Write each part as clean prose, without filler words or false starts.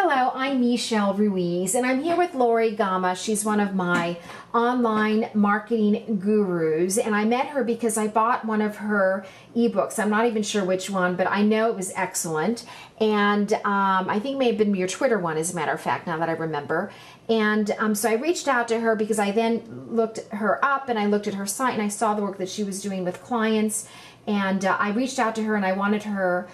Hello, I'm Michelle Ruiz, and I'm here with Lori Gama. She's one of my online marketing gurus, and I met her because I bought one of her ebooks. I'm not even sure which one, but I know it was excellent, and I think it may have been your Twitter one, as a matter of fact, now that I remember. And so I reached out to her because I then looked her up, and I looked at her site, and I saw the work that she was doing with clients, and I reached out to her, and I wanted her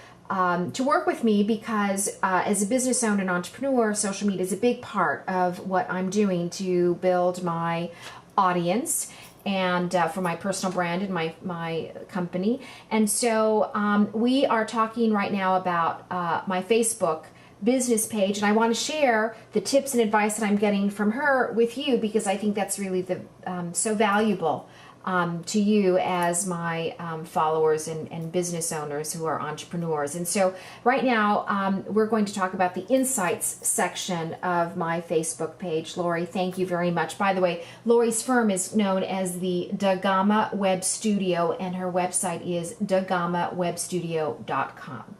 to work with me because as a business owner and entrepreneur, social media is a big part of what I'm doing to build my audience and for my personal brand and my company. And so we are talking right now about my Facebook business page, and I want to share the tips and advice that I'm getting from her with you because I think that's really so valuable to you as my followers and business owners who are entrepreneurs. And so right now we're going to talk about the insights section of my Facebook page. Lori, thank you very much. By the way, Lori's firm is known as the Dagama Web Studio, and her website is dagamawebstudio.com.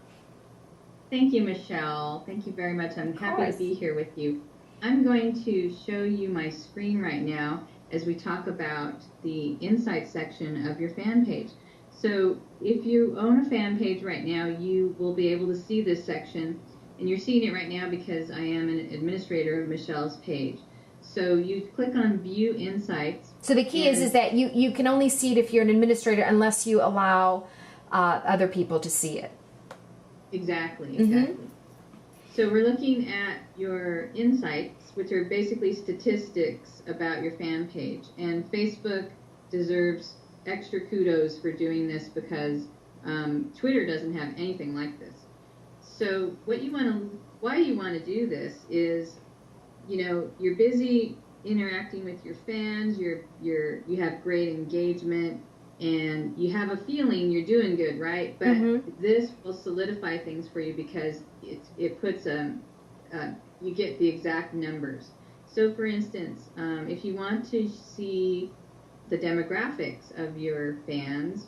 Thank you, Michelle. Thank you very much. I'm happy to be here with you. I'm going to show you my screen right now as we talk about the insight section of your fan page. So if you own a fan page right now, you will be able to see this section, and you're seeing it right now because I am an administrator of Michelle's page. So you click on View Insights. So the key is that you can only see it if you're an administrator unless you allow other people to see it. Exactly. Mm-hmm. So we're looking at your insights, which are basically statistics about your fan page. And Facebook deserves extra kudos for doing this because Twitter doesn't have anything like this. So why you want to do this is, you're busy interacting with your fans, you have great engagement, and you have a feeling you're doing good, right? But this will solidify things for you because it puts you get the exact numbers. So for instance, if you want to see the demographics of your fans,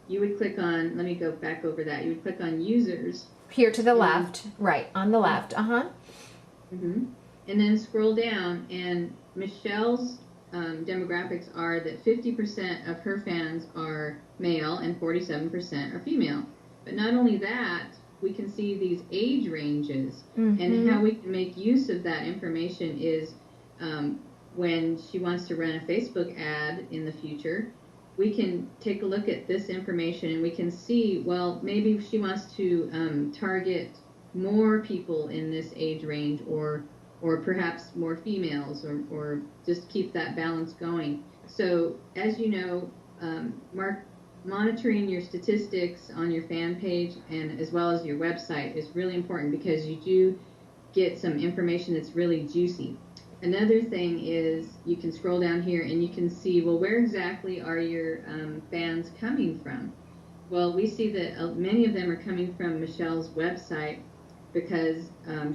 you would click on, let me go back over that, you would click on users. Here to the left, right, on the left, And then scroll down, and Michelle's demographics are that 50% of her fans are male and 47% are female. But not only that, we can see these age ranges, and how we can make use of that information is when she wants to run a Facebook ad in the future, we can take a look at this information and we can see, well, maybe she wants to target more people in this age range, or perhaps more females, or just keep that balance going. So as you know, monitoring your statistics on your fan page and as well as your website is really important because you do get some information that's really juicy. Another thing is you can scroll down here and you can see, well, where exactly are your fans coming from? Well, we see that many of them are coming from Michelle's website because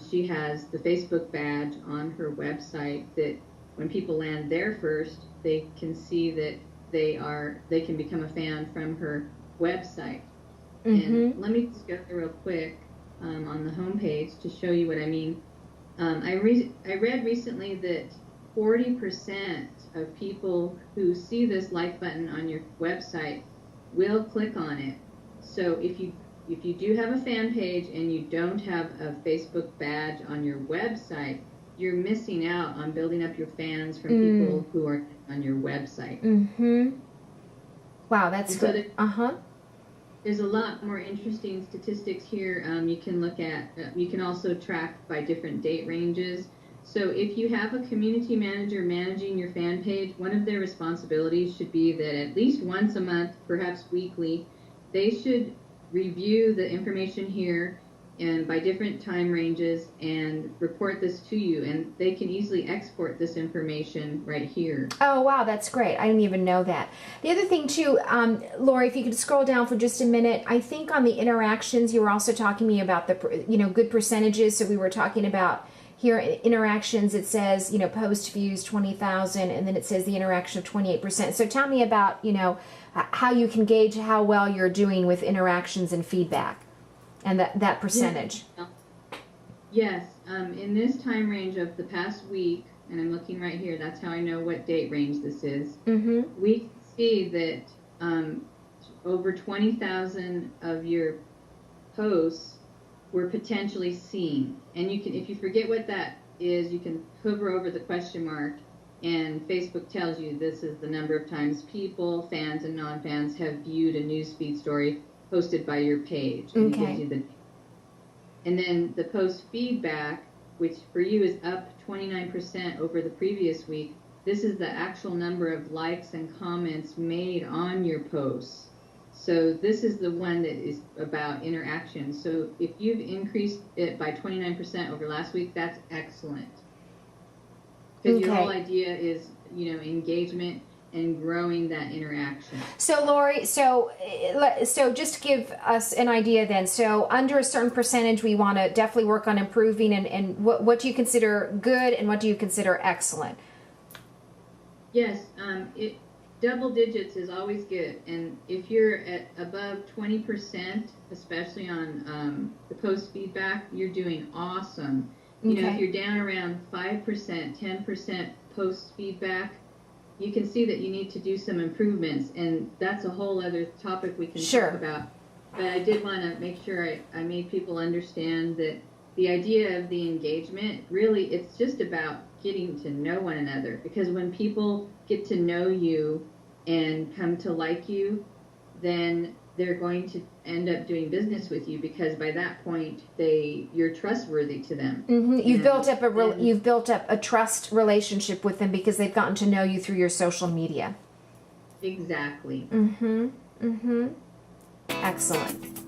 she has the Facebook badge on her website that when people land there first, they can see that they can become a fan from her website. And let me just go through real quick on the home page to show you what I mean. I read recently that 40% of people who see this like button on your website will click on it. So if you do have a fan page and you don't have a Facebook badge on your website, you're missing out on building up your fans from people who are on your website. Wow, that's good. There's a lot more interesting statistics here. You can look at, you can also track by different date ranges. So if you have a community manager managing your fan page, one of their responsibilities should be that at least once a month, perhaps weekly, they should review the information here and by different time ranges and report this to you, and they can easily export this information right here. Oh wow, that's great. I didn't even know that. The other thing too, Lori, if you could scroll down for just a minute, I think on the interactions you were also talking to me about the good percentages. So we were talking about here interactions, it says post views 20,000, and then it says the interaction of 28%. So tell me about how you can gauge how well you're doing with interactions and feedback and that percentage. Yes. in this time range of the past week, and I'm looking right here, that's how I know what date range this is. Mm-hmm. We can see that over 20,000 of your posts were potentially seen. And you can, if you forget what that is, you can hover over the question mark, and Facebook tells you this is the number of times people, fans and non-fans, have viewed a newsfeed story posted by your page. And it gives you and then the post feedback, which for you is up 29% over the previous week. This is the actual number of likes and comments made on your posts. So this is the one that is about interaction. So if you've increased it by 29% over last week, that's excellent. Because your whole idea is, engagement and growing that interaction. So Lori, so just to give us an idea then, so under a certain percentage we want to definitely work on improving, and what do you consider good and what do you consider excellent? Yes, double digits is always good, and if you're at above 20%, especially on the post feedback, you're doing awesome. If you're down around 5%, 10% post feedback, you can see that you need to do some improvements, and that's a whole other topic we can talk about. But I did want to make sure I made people understand that the idea of the engagement, really, it's just about getting to know one another. Because when people get to know you and come to like you, then they're going to end up doing business with you, because by that point you're trustworthy to them. Mm-hmm. You've built up a trust relationship with them because they've gotten to know you through your social media. Exactly. Mm-hmm. Mm-hmm. Excellent.